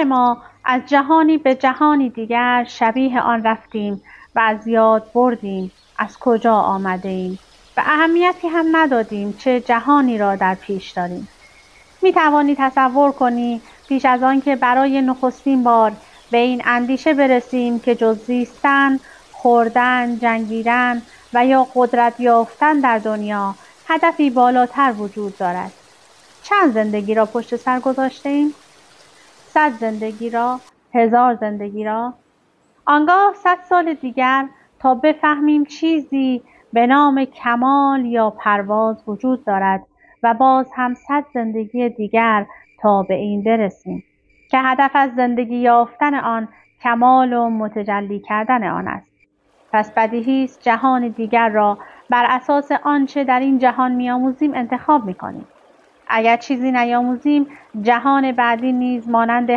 اکثر ما از جهانی به جهانی دیگر شبیه آن رفتیم و از یاد بردیم از کجا آمده ایم و اهمیتی هم ندادیم چه جهانی را در پیش داریم. می توانی تصور کنی پیش از آن که برای نخستین بار به این اندیشه برسیم که جز زیستن، خوردن، جنگیدن و یا قدرت یافتن در دنیا هدفی بالاتر وجود دارد. چند زندگی را پشت سر گذاشته‌ایم؟ 100 زندگی را؟ 1000 زندگی را؟ آنگاه 100 سال دیگر تا بفهمیم چیزی به نام کمال یا پرواز وجود دارد و باز هم 100 زندگی دیگر تا به این برسیم که هدف از زندگی یافتن آن کمال و متجلی کردن آن است. پس بدیهی است جهان دیگر را بر اساس آنچه در این جهان می‌آموزیم انتخاب می‌کنیم. اگر چیزی نیاموزیم جهان بعدی نیز مانند